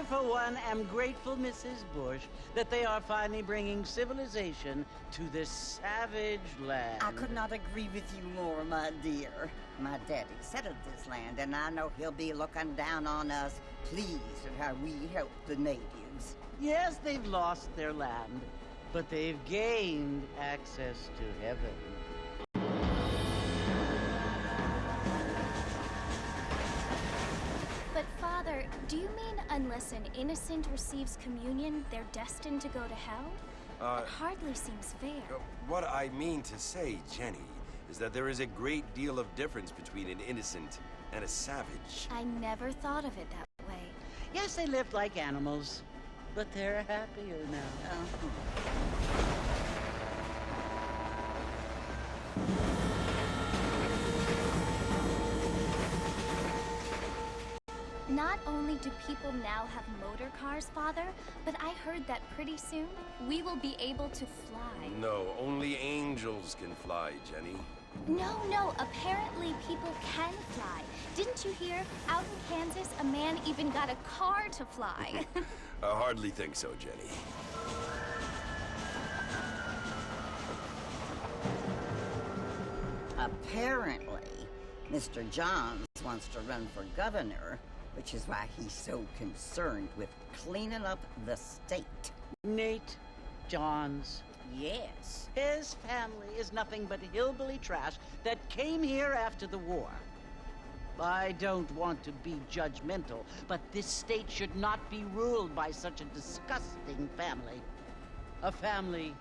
For one, am grateful, Mrs. Bush, that they are finally bringing civilization to this savage land. I could not agree with you more, my dear. My daddy settled this land, and I know he'll be looking down on us, pleased at how we help the natives. Yes, they've lost their land, but they've gained access to heaven. But Father, do you mean unless an innocent receives communion, they're destined to go to hell? It hardly seems fair. What I mean to say, Jenny, is that there is a great deal of difference between an innocent and a savage. I never thought of it that way. Yes, they lived like animals, but they're happier now. Not only do people now have motor cars, Father, but I heard that pretty soon we will be able to fly. No, only angels can fly, Jenny. No, apparently people can fly. Didn't you hear? Out in Kansas, a man even got a car to fly. I hardly think so, Jenny. Apparently, Mr. Johns wants to run for governor, which is why he's so concerned with cleaning up the state. Nate Johns. Yes. His family is nothing but hillbilly trash that came here after the war. I don't want to be judgmental, but this state should not be ruled by such a disgusting family. A family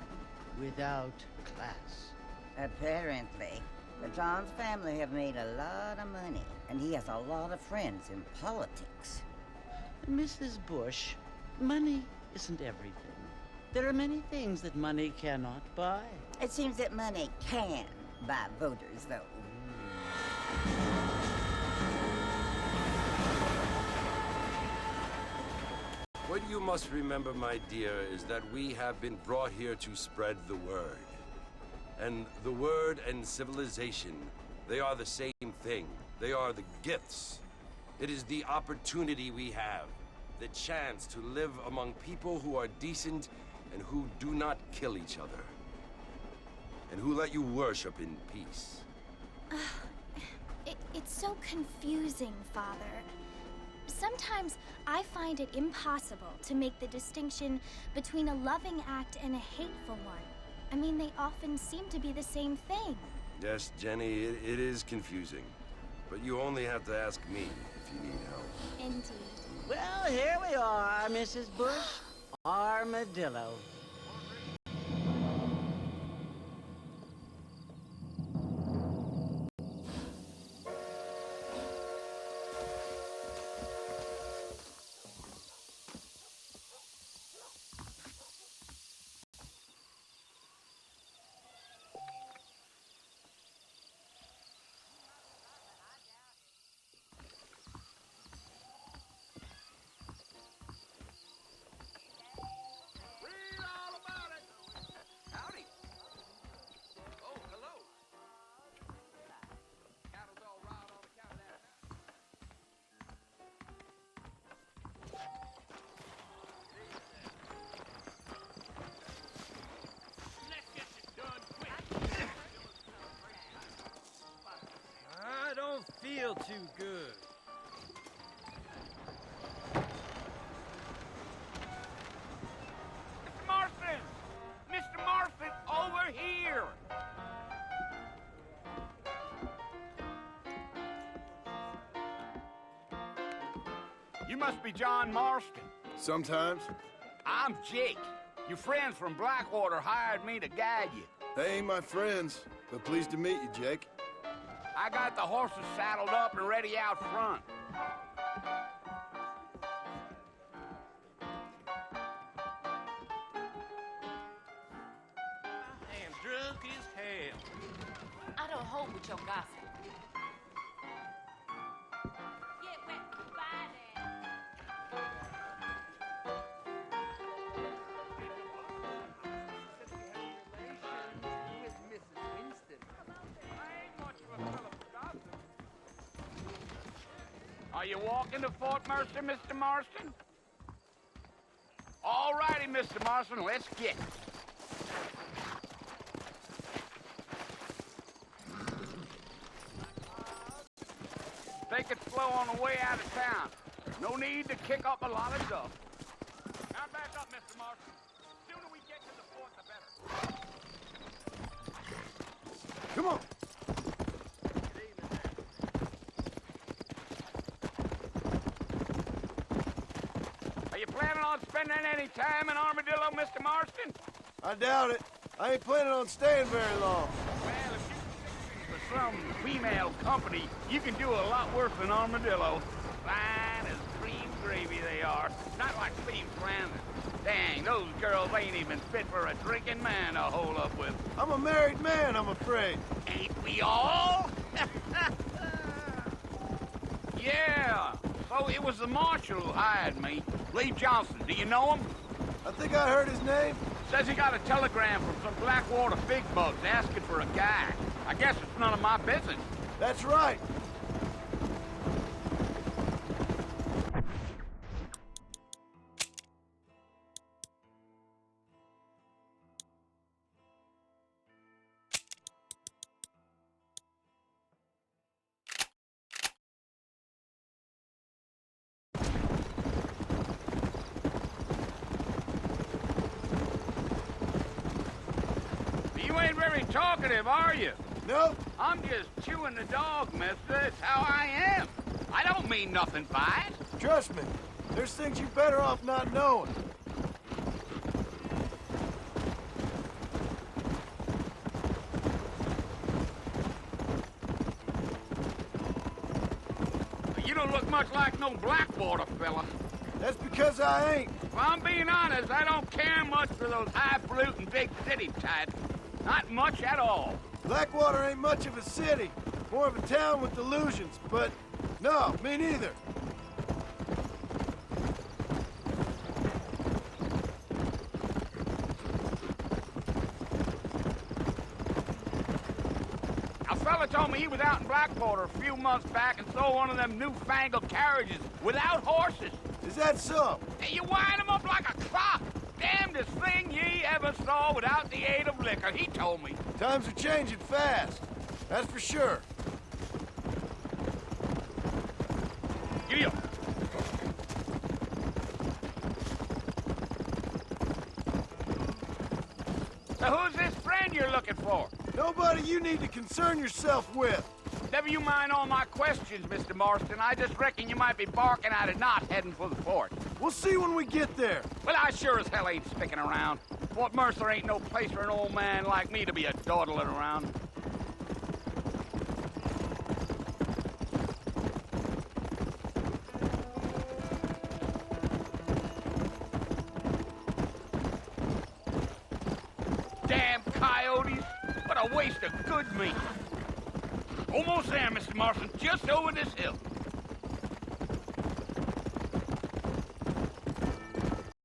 without class. Apparently. The Johns family have made a lot of money, and he has a lot of friends in politics. Mrs. Bush, money isn't everything. There are many things that money cannot buy. It seems that money can buy voters, though. What you must remember, my dear, is that we have been brought here to spread the word. And the word and civilization, they are the same thing. They are the gifts. It is the opportunity we have, the chance to live among people who are decent and who do not kill each other, and who let you worship in peace. It's so confusing, Father. Sometimes I find it impossible to make the distinction between a loving act and a hateful one. I mean, they often seem to be the same thing. Yes, Jenny, it is confusing. But you only have to ask me if you need help. Indeed. Well, here we are, Mrs. Bush. Armadillo. feel too good. Mr. Marston! Mr. Marston, over here! You must be John Marston. Sometimes. I'm Jake. Your friends from Blackwater hired me to guide you. They ain't my friends, but pleased to meet you, Jake. I got the horses saddled up and ready out front. I am drunk as hell. I don't hold with your gossip. Get wet, goodbye, Are you walking to Fort Mercer, Mr. Marston? All righty, Mr. Marston, let's get. Take it slow on the way out of town. No need to kick up a lot of dust. Now back up, Mr. Marston. The sooner we get to the fort, the better. Come on. Are you planning on spending any time in Armadillo, Mr. Marston? I doubt it. I ain't planning on staying very long. Well, if you can for some female company, you can do a lot worse than Armadillo. Fine as cream gravy they are. Not like Cleve's Landing. Dang, those girls ain't even fit for a drinking man to hole up with. I'm a married man, I'm afraid. Ain't we all? Yeah. So it was the marshal who hired me. Lee Johnson, do you know him? I think I heard his name. Says he got a telegram from some Blackwater big bugs asking for a guy. I guess it's none of my business. That's right. You ain't very talkative, are you? Nope. I'm just chewing the dog, mister. It's how I am. I don't mean nothing by it. Trust me. There's things you're better off not knowing. You don't look much like no Blackwater fella. That's because I ain't. If I'm being honest, I don't care much for those highfalutin big city types. Not much at all. Blackwater ain't much of a city. More of a town with illusions, but no, me neither. A fella told me he was out in Blackwater a few months back and saw one of them newfangled carriages without horses. Is that so? And you wind them up like a clock. Damnedest thing ye ever saw without the aid of liquor, he told me. Times are changing fast. That's for sure. Giddy up. So who's this friend you're looking for? Nobody you need to concern yourself with. Never you mind all my questions, Mr. Marston. I just reckon you might be barking out a knot heading for the fort. We'll see when we get there. Well, I sure as hell ain't sticking around. Fort Mercer ain't no place for an old man like me to be a dawdling around. Damn coyotes! What a waste of good meat! Almost there, Mr. Marston, just over this hill.